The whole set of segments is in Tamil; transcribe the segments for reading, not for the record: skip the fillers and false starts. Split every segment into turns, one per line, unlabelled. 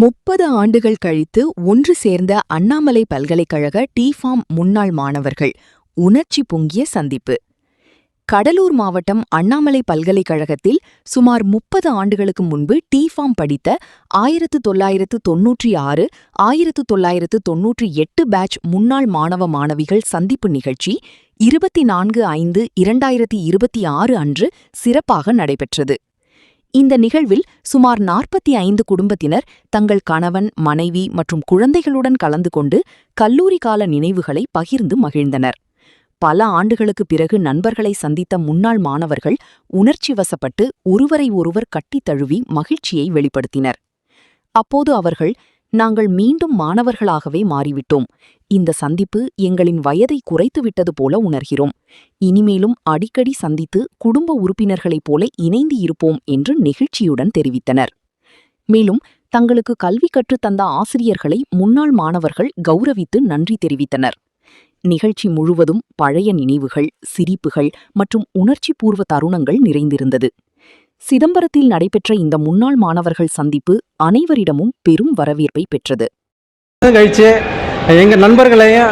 30 ஆண்டுகள் கழித்து ஒன்று சேர்ந்த அண்ணாமலை பல்கலைக்கழக டிஃபார்ம் முன்னாள் மாணவர்கள் உணர்ச்சி பொங்கிய சந்திப்பு. கடலூர் மாவட்டம் அண்ணாமலை பல்கலைக்கழகத்தில் சுமார் 30 ஆண்டுகளுக்கு முன்பு டிஃபார்ம் படித்த 1996, 1998 பேட்ச் முன்னாள் மாணவ மாணவிகள் சந்திப்பு நிகழ்ச்சி 24/5/2026 அன்று சிறப்பாக நடைபெற்றது. இந்த நிகழ்வில் சுமார் 45 குடும்பத்தினர் தங்கள் கணவன், மனைவி மற்றும் குழந்தைகளுடன் கலந்து கொண்டு கல்லூரி கால நினைவுகளை பகிர்ந்து மகிழ்ந்தனர். பல ஆண்டுகளுக்கு பிறகு நண்பர்களை சந்தித்த முன்னாள் மாணவர்கள் உணர்ச்சி வசப்பட்டு ஒருவரை ஒருவர் கட்டித் தழுவி மகிழ்ச்சியை வெளிப்படுத்தினர். அப்போது அவர்கள், நாங்கள் மீண்டும் மாணவர்களாகவே மாறிவிட்டோம். இந்த சந்திப்பு எங்களின் வயதை குறைத்துவிட்டது போல உணர்கிறோம். இனிமேலும் அடிக்கடி சந்தித்து குடும்ப உறுப்பினர்களைப் போல இணைந்து இருப்போம் என்று நெகிழ்ச்சியுடன் தெரிவித்தனர். மேலும் தங்களுக்கு கல்வி கற்றுத்தந்த ஆசிரியர்களை முன்னாள் மாணவர்கள் கௌரவித்து நன்றி தெரிவித்தனர். நிகழ்ச்சி முழுவதும் பழைய நினைவுகள், சிரிப்புகள் மற்றும் உணர்ச்சிபூர்வ தருணங்கள் நிறைந்திருந்தது. சிதம்பரத்தில் நடைபெற்ற இந்த முன்னாள் மாணவர்கள் சந்திப்பு அனைவரிடமும் பெரும் வரவேற்பை பெற்றது.
எங்கள் நண்பர்களையும்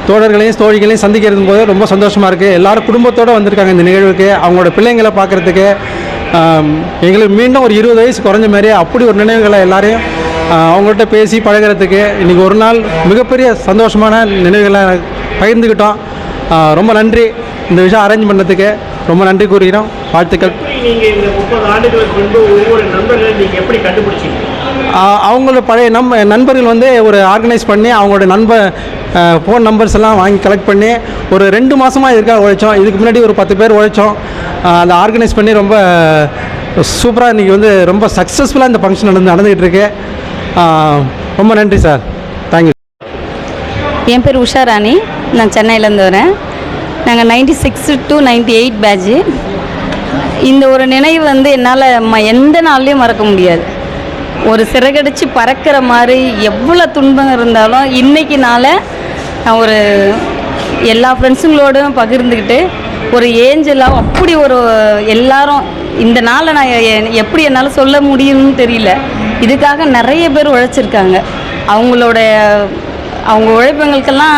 தோழர்களையும் தோழிகளையும் சந்திக்கிறது போது ரொம்ப சந்தோஷமாக இருக்குது. எல்லோரும் குடும்பத்தோடு வந்திருக்காங்க இந்த நிகழ்வுக்கு. அவங்களோட பிள்ளைங்களை பார்க்குறதுக்கு எங்களுக்கு மீண்டும் ஒரு 20 வயசு குறைஞ்ச மாதிரி அப்படி ஒரு நினைவுகளை எல்லாரையும் அவங்கள்ட்ட பேசி பழகிறதுக்கு இன்றைக்கி ஒரு நாள் மிகப்பெரிய சந்தோஷமான நினைவுகளை பகிர்ந்துக்கிட்டோம். ரொம்ப நன்றி. இந்த விஷயம் அரேஞ்ச் பண்ணதுக்கு ரொம்ப நன்றி கூறுகிறோம். வாழ்த்துக்கள்.
நீங்கள் இந்த 30 ஆண்டுகளுக்கு முன்பு ஒவ்வொரு நண்பர்களை நீங்கள் எப்படி கண்டுபிடிச்சிங்க?
அவங்களோட பழைய நண்பர்கள் வந்து ஒரு ஆர்கனைஸ் பண்ணி அவங்களோட ஃபோன் நம்பர்ஸ் எல்லாம் வாங்கி கலெக்ட் பண்ணி ஒரு 2 மாதமாக இதுக்காக உழைச்சோம். இதுக்கு முன்னாடி ஒரு 10 பேர் உழைச்சோம். அதை ஆர்கனைஸ் பண்ணி ரொம்ப சூப்பராக இன்றைக்கி வந்து ரொம்ப சக்ஸஸ்ஃபுல்லாக இந்த ஃபங்க்ஷன் நடந்துகிட்டு இருக்கு. ரொம்ப நன்றி சார். தேங்க்யூ.
என் பேர் உஷா ராணி. நான் சென்னையிலேருந்து வரேன். நாங்கள் 96 to 98 பேட்சு. இந்த ஒரு நினைவு வந்து என்னால் எந்த நாள்லேயும் மறக்க முடியாது. ஒரு சிறகடிச்சு பறக்கிற மாதிரி எவ்வளோ துன்பம் இருந்தாலும் இன்றைக்கினால நான் ஒரு எல்லா ஃப்ரெண்ட்ஸுங்களோடும் பகிர்ந்துக்கிட்டு ஒரு ஏஞ்சலாக அப்படி ஒரு எல்லாரும் இந்த நாளை நான் எப்படி என்னால் சொல்ல முடியும்னு தெரியல. இதுக்காக நிறைய பேர் உழைச்சிருக்காங்க. அவங்க உழைப்புங்களுக்கெல்லாம்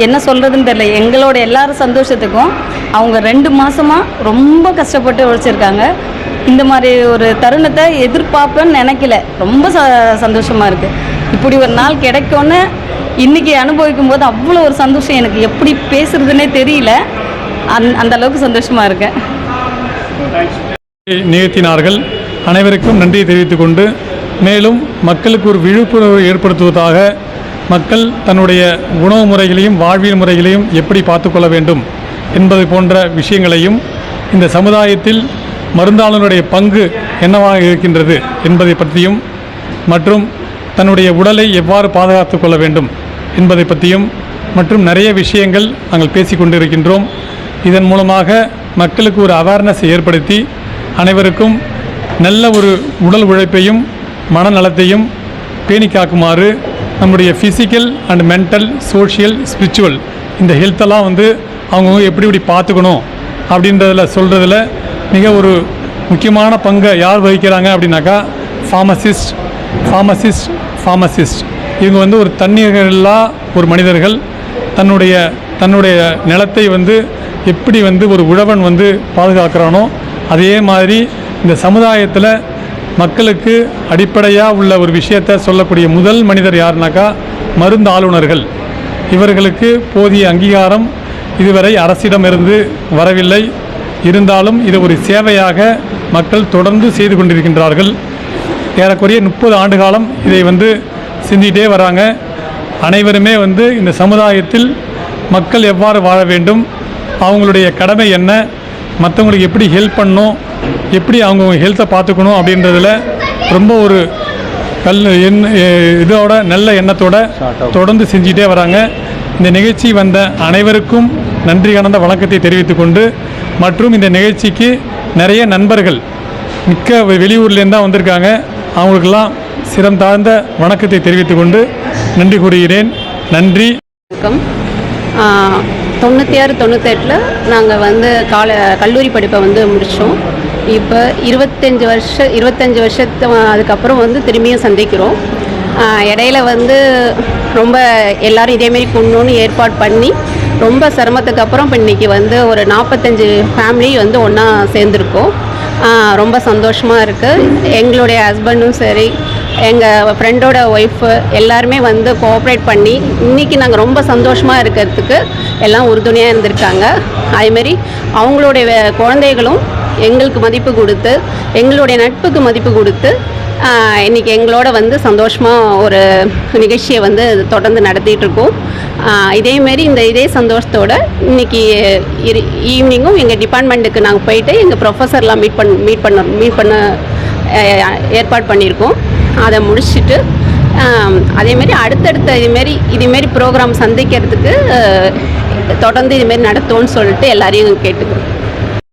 என்ன சொல்கிறதுன்னு தெரியல. எங்களோட எல்லாரும் சந்தோஷத்துக்கும் அவங்க 2 மாதமாக ரொம்ப கஷ்டப்பட்டு உழைச்சிருக்காங்க. இந்த மாதிரி ஒரு தருணத்தை எதிர்பார்ப்பேன்னு நினைக்கல. ரொம்ப சந்தோஷமாக இருக்குது. இப்படி ஒரு நாள் கிடைக்கும்னு இன்றைக்கி அனுபவிக்கும் போது அவ்வளோ ஒரு சந்தோஷம். எனக்கு எப்படி பேசுகிறதுனே தெரியல. அந்த அளவுக்கு சந்தோஷமாக இருக்கேன்.
நிகழ்த்தினார்கள். அனைவருக்கும் நன்றியை தெரிவித்துக் கொண்டு மேலும் மக்களுக்கு ஒரு விழிப்புணர்வு ஏற்படுத்துவதாக மக்கள் தன்னுடைய உணவு முறைகளையும் வாழ்வியல் முறைகளையும் எப்படி பார்த்துக்கொள்ள வேண்டும் என்பது போன்ற விஷயங்களையும் இந்த சமுதாயத்தில் மருந்தாளனுடைய பங்கு என்னவாக இருக்கின்றது என்பதை பற்றியும் மற்றும் தன்னுடைய உடலை எவ்வாறு பாதுகாத்து கொள்ள வேண்டும் என்பதை பற்றியும் மற்றும் நிறைய விஷயங்கள் நாங்கள் பேசி கொண்டிருக்கின்றோம். இதன் மூலமாக மக்களுக்கு ஒரு அவேர்னஸை ஏற்படுத்தி அனைவருக்கும் நல்ல ஒரு உடல் உழைப்பையும் மனநலத்தையும் பேணி காக்குமாறு நம்முடைய physical and mental, social, spiritual இந்த ஹெல்த்தெல்லாம் வந்து அவங்கவுங்க எப்படி பார்த்துக்கணும் அப்படின்றதில் சொல்கிறதுல மிக ஒரு முக்கியமான பங்கை யார் வகிக்கிறாங்க அப்படின்னாக்கா ஃபார்மசிஸ்ட். இவங்க வந்து ஒரு தண்ணீர்களா ஒரு மனிதர்கள் தன்னுடைய நிலத்தை வந்து எப்படி வந்து ஒரு உழவன் வந்து பாதுகாக்கிறானோ அதே மாதிரி இந்த சமுதாயத்தில் மக்களுக்கு அடிப்படையாக உள்ள ஒரு விஷயத்தை சொல்லக்கூடிய முதல் மனிதர் யாருனாக்கா மருந்து ஆளுநர்கள். இவர்களுக்கு போதிய அங்கீகாரம் இதுவரை அரசிடமிருந்து வரவில்லை. இருந்தாலும் இது ஒரு சேவையாக மக்கள் தொடர்ந்து செய்து கொண்டிருக்கின்றார்கள். ஏறக்குறைய 30 ஆண்டு காலம் இதை வந்து சிந்திட்டே வராங்க. அனைவருமே வந்து இந்த சமுதாயத்தில் மக்கள் எவ்வாறு வாழ வேண்டும், அவங்களுடைய கடமை என்ன, மற்றவங்களுக்கு எப்படி ஹெல்ப் பண்ணணும், எப்படி அவங்க ஹெல்த்தை பார்த்துக்கணும் அப்படின்றதில் ரொம்ப ஒரு இதோட நல்ல எண்ணத்தோட தொடர்ந்து செஞ்சுட்டே வராங்க. இந்த நிகழ்ச்சி வந்த அனைவருக்கும் நன்றி கலந்த வணக்கத்தை தெரிவித்துக்கொண்டு மற்றும் இந்த நிகழ்ச்சிக்கு நிறைய நண்பர்கள் மிக்க வெளியூர்லேருந்து தான் வந்திருக்காங்க. அவங்களுக்கெல்லாம் சிரம் தாழ்ந்த வணக்கத்தை தெரிவித்துக்கொண்டு நன்றி கூறுகிறேன். நன்றி.
வணக்கம். 96-98 நாங்கள் வந்து கல்லூரி படிப்பை வந்து முடித்தோம். இப்போ 25 வருஷத்து அதுக்கப்புறம் வந்து திரும்பியும் சந்திக்கிறோம்.
இடையில வந்து ரொம்ப எல்லோரும் இதேமாரி பண்ணணுன்னு ஏற்பாடு பண்ணி ரொம்ப சிரமத்துக்கு அப்புறம் இப்போ இன்றைக்கி வந்து ஒரு 45 ஃபேமிலி வந்து ஒன்றா சேர்ந்துருக்கோம். ரொம்ப சந்தோஷமாக இருக்குது. எங்களுடைய ஹஸ்பண்டும் சரி, எங்கள் ஃப்ரெண்டோட ஒய்ஃபு எல்லாருமே வந்து கோஆப்ரேட் பண்ணி இன்றைக்கி நாங்கள் ரொம்ப சந்தோஷமாக இருக்கிறதுக்கு எல்லாம் உறுதுணையாக இருந்திருக்காங்க. அதேமாரி அவங்களுடைய குழந்தைகளும் எங்களுக்கு மதிப்பு கொடுத்து, எங்களுடைய நட்புக்கு மதிப்பு கொடுத்து இன்றைக்கி எங்களோட வந்து சந்தோஷமாக ஒரு நிகழ்ச்சியை வந்து தொடர்ந்து நடத்திட்டுருக்கோம். இதேமாரி இதே சந்தோஷத்தோடு இன்றைக்கி ஈவினிங்கும் எங்கள் டிபார்ட்மெண்ட்டுக்கு நாங்கள் போயிட்டு எங்கள் ப்ரொஃபஸர்லாம் மீட் பண்ண ஏற்பாடு பண்ணியிருக்கோம். அதை முடிச்சுட்டு அதேமாரி அடுத்தடுத்த இதேமாரி ப்ரோக்ராம் சந்திக்கிறதுக்கு தொடர்ந்து இதுமாரி நடத்துவோன்னு சொல்லிட்டு எல்லாரையும் கேட்டுக்கிறோம்.